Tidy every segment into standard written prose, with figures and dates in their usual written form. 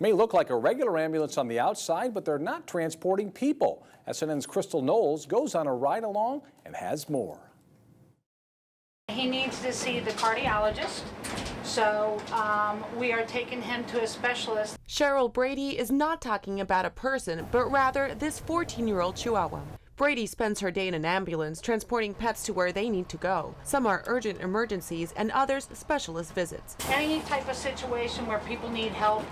May look like a regular ambulance on the outside, but they're not transporting people. SNN's Crystal Knowles goes on a ride along and has more. He needs to see the cardiologist, so we are taking him to a specialist. Cheryl Brady is not talking about a person, but rather this 14-year-old Chihuahua. Brady spends her day in an ambulance transporting pets to where they need to go. Some are urgent emergencies and others specialist visits. Any type of situation where people need help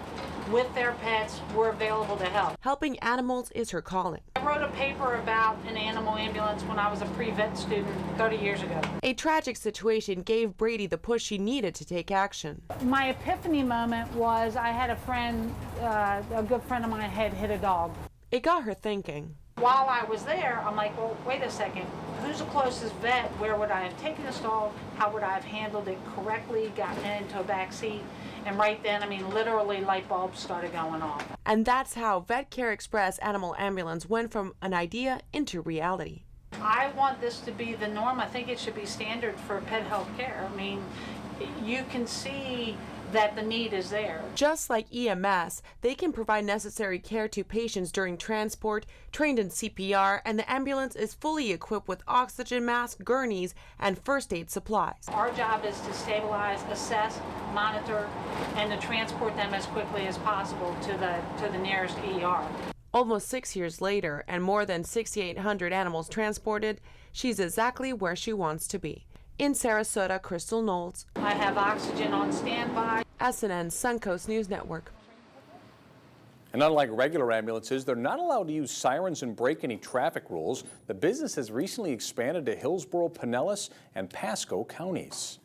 with their pets, we're available to help. Helping animals is her calling. I wrote a paper about an animal ambulance when I was a pre-vet student 30 years ago. A tragic situation gave Brady the push she needed to take action. My epiphany moment was I had a friend, a good friend of mine had hit a dog. It got her thinking. While I was there, I'm like, well, wait a second. Who's the closest vet? Where would I have taken this dog? How would I have handled it correctly, gotten it into a back seat? And right then, I mean, literally light bulbs started going off. And that's how Vet Care Express Animal Ambulance went from an idea into reality. I want this to be the norm. I think it should be standard for pet health care. I mean, you can see that the need is there. Just like EMS, they can provide necessary care to patients during transport, trained in CPR, and the ambulance is fully equipped with oxygen masks, gurneys, and first aid supplies. Our job is to stabilize, assess, monitor, and to transport them as quickly as possible to the nearest ER. Almost 6 years later, and more than 6,800 animals transported, she's exactly where she wants to be. In Sarasota, Crystal Knowles. I have oxygen on standby. SNN Suncoast News Network. And unlike regular ambulances, they're not allowed to use sirens and break any traffic rules. The business has recently expanded to Hillsborough, Pinellas, and Pasco counties.